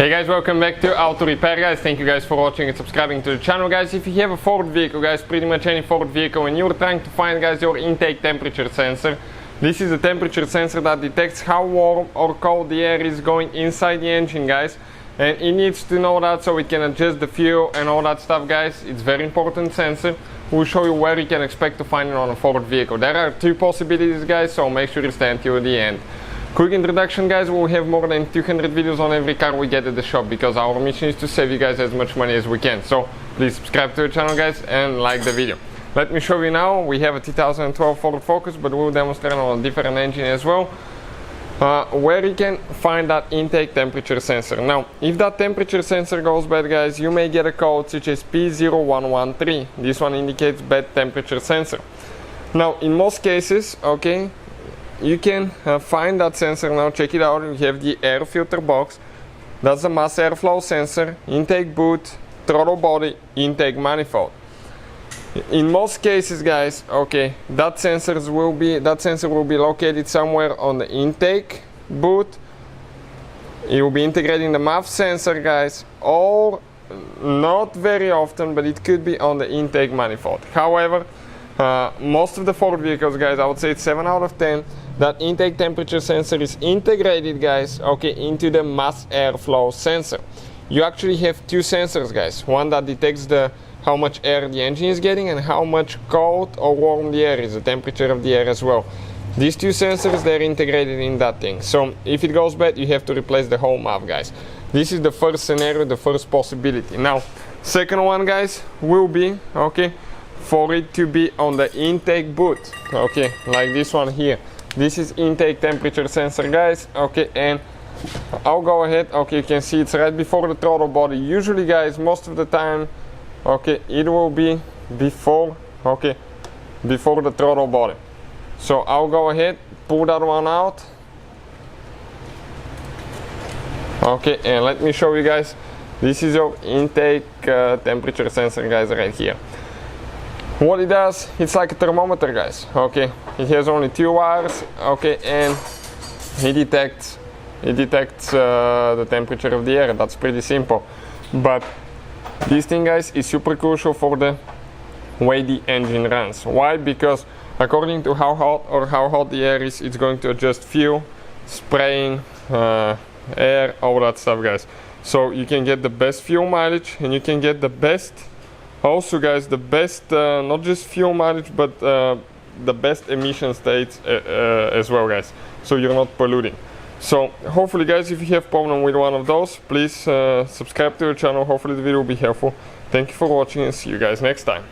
Hey guys, welcome back to Auto Repair guys. Thank you guys for watching and subscribing to the channel guys. If you have a Ford vehicle guys, pretty much any Ford vehicle, and you're trying to find guys your intake temperature sensor, this is a temperature sensor that detects how warm or cold the air is going inside the engine guys, and it needs to know that so it can adjust the fuel and all that stuff guys. It's very important sensor. We'll show you where you can expect to find it on a Ford vehicle. There are two possibilities guys, so make sure you stay until the end. Quick introduction guys, we'll have more than 200 videos on every car we get at the shop because our mission is to save you guys as much money as we can. So please subscribe to the channel guys and like the video. Let me show you now, we have a 2012 Ford Focus, but we'll demonstrate on a different engine as well, where you can find that intake temperature sensor. Now, if that temperature sensor goes bad guys, you may get a code such as P0113. This one indicates bad temperature sensor. Now, in most cases, okay, you can find that sensor. Now check it out. You have the air filter box, that's the mass airflow sensor, intake boot, throttle body, intake manifold. In most cases guys, okay, that sensor will be located somewhere on the intake boot. It will be integrating the MAF sensor guys, or not very often, but it could be on the intake manifold. However, most of the Ford vehicles guys, I would say it's 7 out of 10, that intake temperature sensor is integrated guys, okay, into the mass airflow sensor. You actually have two sensors guys, one that detects how much air the engine is getting and how much cold or warm the air is, the temperature of the air as well. These two sensors, they're integrated in that thing, so if it goes bad you have to replace the whole MAF guys. This is the first scenario, the first possibility. Now second one guys will be, okay, for it to be on the intake boot, okay, like this one here. This is intake temperature sensor guys, okay, and I'll go ahead, okay, you can see it's right before the throttle body. Usually guys, most of the time, okay, it will be before, okay, before the throttle body. So I'll go ahead, pull that one out, okay, and let me show you guys. This is your intake temperature sensor guys right here. What it does, it's like a thermometer guys, okay, it has only two wires, okay, and it detects the temperature of the air. That's pretty simple, but this thing guys is super crucial for the way the engine runs. Why? Because according to how hot the air is, it's going to adjust fuel, spraying, air, all that stuff guys. So you can get the best fuel mileage, and you can get the best, also guys, the best not just fuel mileage, but the best emission states as well guys, so you're not polluting. So hopefully guys, if you have problem with one of those, please subscribe to the channel. Hopefully the video will be helpful. Thank you for watching and see you guys next time.